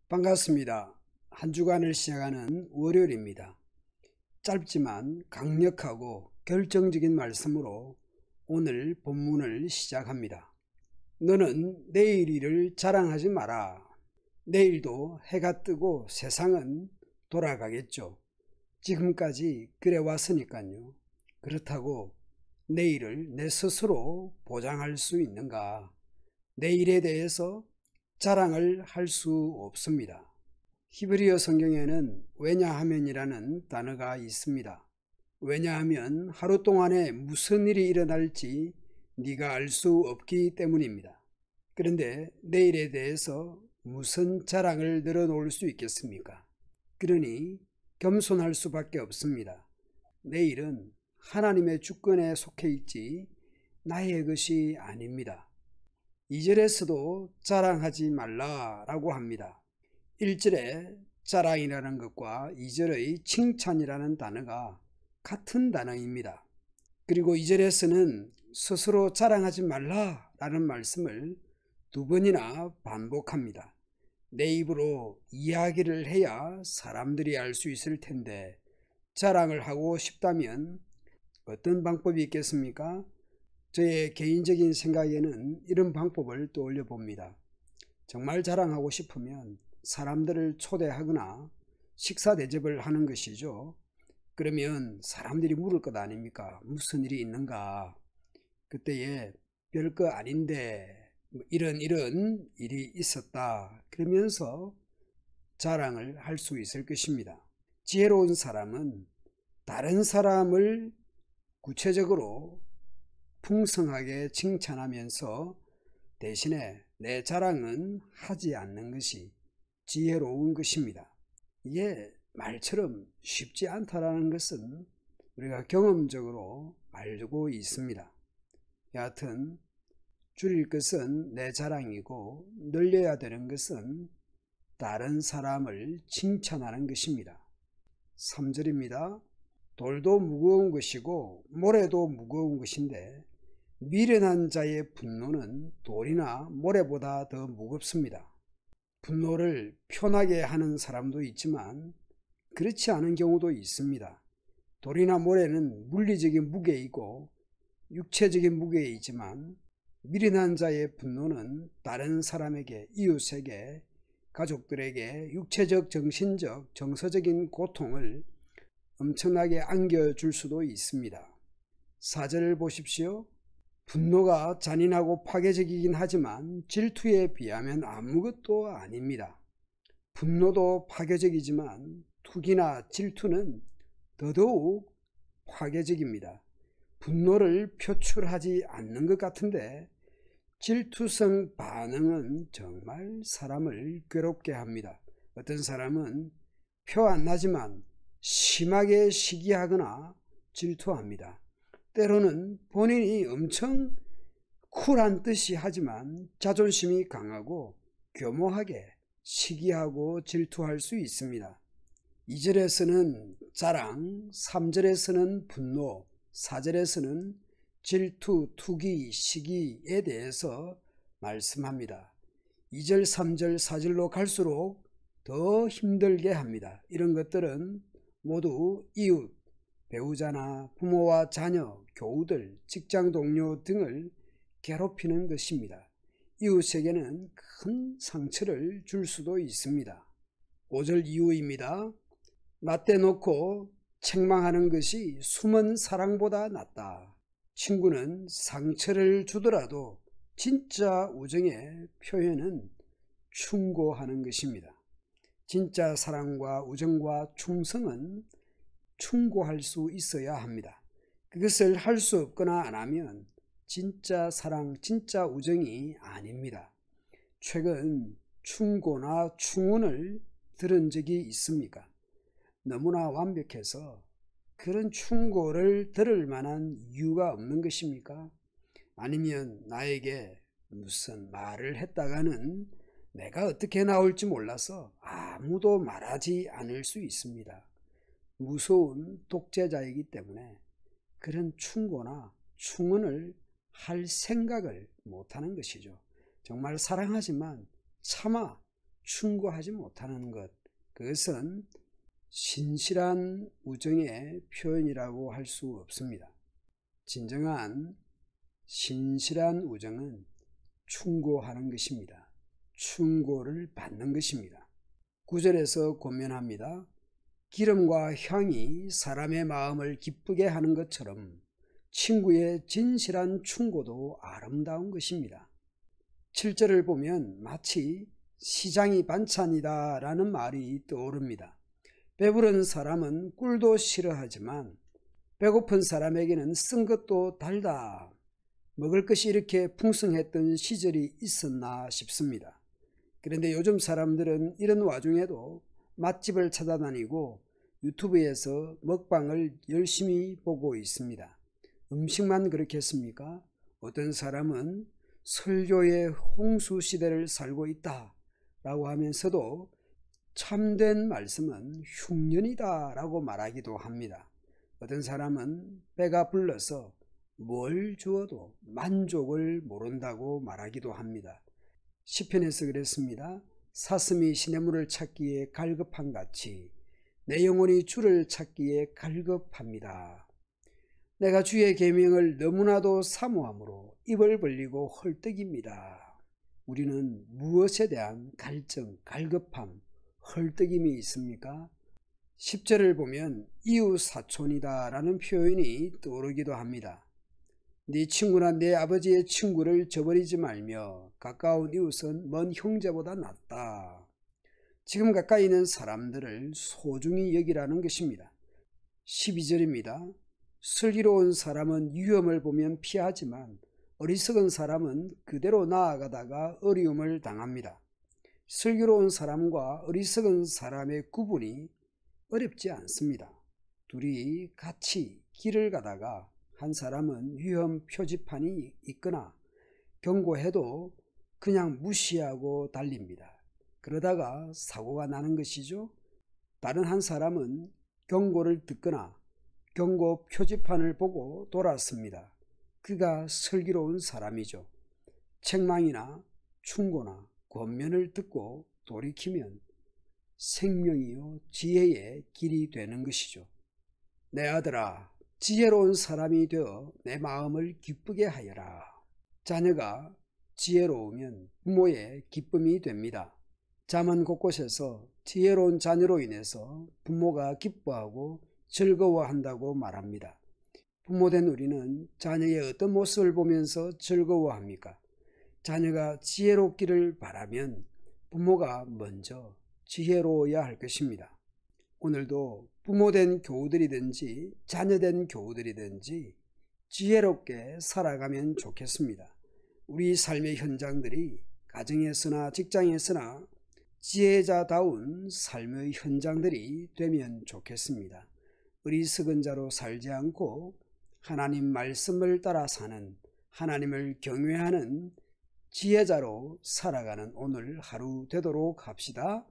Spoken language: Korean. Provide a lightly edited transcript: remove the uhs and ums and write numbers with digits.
반갑습니다. 한 주간을 시작하는 월요일입니다. 짧지만 강력하고 결정적인 말씀으로 오늘 본문을 시작합니다. 너는 내일 일을 자랑하지 마라. 내일도 해가 뜨고 세상은 돌아가겠죠. 지금까지 그래 왔으니까요. 그렇다고 내일을 내 스스로 보장할 수 있는가? 내일에 대해서 자랑을 할 수 없습니다. 히브리어 성경에는 왜냐하면이라는 단어가 있습니다. 왜냐하면 하루 동안에 무슨 일이 일어날지 네가 알 수 없기 때문입니다. 그런데 내일에 대해서 무슨 자랑을 늘어놓을 수 있겠습니까? 그러니 겸손할 수밖에 없습니다. 내일은 하나님의 주권에 속해 있지 나의 것이 아닙니다. 2절에서도 자랑하지 말라라고 합니다. 1절에 자랑이라는 것과 2절의 칭찬이라는 단어가 같은 단어입니다. 그리고 2절에서는 스스로 자랑하지 말라라는 말씀을 두 번이나 반복합니다. 내 입으로 이야기를 해야 사람들이 알 수 있을 텐데 자랑을 하고 싶다면 어떤 방법이 있겠습니까? 저의 개인적인 생각에는 이런 방법을 떠올려 봅니다. 정말 자랑하고 싶으면 사람들을 초대하거나 식사 대접을 하는 것이죠. 그러면 사람들이 물을 것 아닙니까? 무슨 일이 있는가? 그때에 별거 아닌데 이런 일이 있었다. 그러면서 자랑을 할 수 있을 것입니다. 지혜로운 사람은 다른 사람을 구체적으로 풍성하게 칭찬하면서 대신에 내 자랑은 하지 않는 것이 지혜로운 것입니다. 이게 말처럼 쉽지 않다라는 것은 우리가 경험적으로 알고 있습니다. 여하튼 줄일 것은 내 자랑이고 늘려야 되는 것은 다른 사람을 칭찬하는 것입니다. 3절입니다. 돌도 무거운 것이고 모래도 무거운 것인데 미련한 자의 분노는 돌이나 모래보다 더 무겁습니다. 분노를 표현하게 하는 사람도 있지만 그렇지 않은 경우도 있습니다. 돌이나 모래는 물리적인 무게이고 육체적인 무게이지만 미련한 자의 분노는 다른 사람에게, 이웃에게, 가족들에게 육체적, 정신적, 정서적인 고통을 엄청나게 안겨줄 수도 있습니다. 4절을 보십시오. 분노가 잔인하고 파괴적이긴 하지만 질투에 비하면 아무것도 아닙니다. 분노도 파괴적이지만 투기나 질투는 더더욱 파괴적입니다. 분노를 표출하지 않는 것 같은데 질투성 반응은 정말 사람을 괴롭게 합니다. 어떤 사람은 표 안 나지만 심하게 시기하거나 질투합니다. 때로는 본인이 엄청 쿨한 듯이 하지만 자존심이 강하고 교모하게 시기하고 질투할 수 있습니다. 2절에서는 자랑, 3절에서는 분노, 4절에서는 질투, 투기, 시기에 대해서 말씀합니다. 2절, 3절, 4절로 갈수록 더 힘들게 합니다. 이런 것들은 모두 이웃, 배우자나 부모와 자녀, 교우들, 직장 동료 등을 괴롭히는 것입니다. 이웃에게는 큰 상처를 줄 수도 있습니다. 5절 이후입니다. 맞대놓고 책망하는 것이 숨은 사랑보다 낫다. 친구는 상처를 주더라도 진짜 우정의 표현은 충고하는 것입니다. 진짜 사랑과 우정과 충성은 충고할 수 있어야 합니다. 그것을 할 수 없거나 안 하면 진짜 사랑, 진짜 우정이 아닙니다. 최근 충고나 충언을 들은 적이 있습니까? 너무나 완벽해서 그런 충고를 들을 만한 이유가 없는 것입니까? 아니면 나에게 무슨 말을 했다가는 내가 어떻게 나올지 몰라서 아무도 말하지 않을 수 있습니다. 무서운 독재자이기 때문에 그런 충고나 충언을 할 생각을 못하는 것이죠. 정말 사랑하지만 차마 충고하지 못하는 것, 그것은 신실한 우정의 표현이라고 할 수 없습니다. 진정한 신실한 우정은 충고하는 것입니다. 충고를 받는 것입니다. 9절에서 권면합니다. 기름과 향이 사람의 마음을 기쁘게 하는 것처럼 친구의 진실한 충고도 아름다운 것입니다. 7절을 보면 마치 시장이 반찬이다 라는 말이 떠오릅니다. 배부른 사람은 꿀도 싫어하지만 배고픈 사람에게는 쓴 것도 달다. 먹을 것이 이렇게 풍성했던 시절이 있었나 싶습니다. 그런데 요즘 사람들은 이런 와중에도 맛집을 찾아다니고 유튜브에서 먹방을 열심히 보고 있습니다. 음식만 그렇겠습니까? 어떤 사람은 설교의 홍수 시대를 살고 있다 라고 하면서도 참된 말씀은 흉년이다 라고 말하기도 합니다. 어떤 사람은 배가 불러서 뭘 주어도 만족을 모른다고 말하기도 합니다. 시편에서 그랬습니다. 사슴이 시냇물을 찾기에 갈급한 같이 내 영혼이 주를 찾기에 갈급합니다. 내가 주의 계명을 너무나도 사모함으로 입을 벌리고 헐떡입니다. 우리는 무엇에 대한 갈증, 갈급함, 헐떡임이 있습니까? 10절을 보면 이웃사촌이다 라는 표현이 떠오르기도 합니다. 네 친구나 내 아버지의 친구를 저버리지 말며 가까운 이웃은 먼 형제보다 낫다. 지금 가까이 있는 사람들을 소중히 여기라는 것입니다. 12절입니다. 슬기로운 사람은 위험을 보면 피하지만 어리석은 사람은 그대로 나아가다가 어려움을 당합니다. 슬기로운 사람과 어리석은 사람의 구분이 어렵지 않습니다. 둘이 같이 길을 가다가 한 사람은 위험 표지판이 있거나 경고해도 그냥 무시하고 달립니다. 그러다가 사고가 나는 것이죠. 다른 한 사람은 경고를 듣거나 경고 표지판을 보고 돌았습니다. 그가 슬기로운 사람이죠. 책망이나 충고나 권면을 듣고 돌이키면 생명이요 지혜의 길이 되는 것이죠. 내 아들아, 지혜로운 사람이 되어 내 마음을 기쁘게 하여라. 자녀가 지혜로우면 부모의 기쁨이 됩니다. 잠언 곳곳에서 지혜로운 자녀로 인해서 부모가 기뻐하고 즐거워한다고 말합니다. 부모된 우리는 자녀의 어떤 모습을 보면서 즐거워합니까? 자녀가 지혜롭기를 바라면 부모가 먼저 지혜로워야 할 것입니다. 오늘도 부모된 교우들이든지 자녀된 교우들이든지 지혜롭게 살아가면 좋겠습니다. 우리 삶의 현장들이 가정에서나 직장에서나 지혜자다운 삶의 현장들이 되면 좋겠습니다. 어리석은 자로 살지 않고 하나님 말씀을 따라 사는, 하나님을 경외하는 지혜자로 살아가는 오늘 하루 되도록 합시다.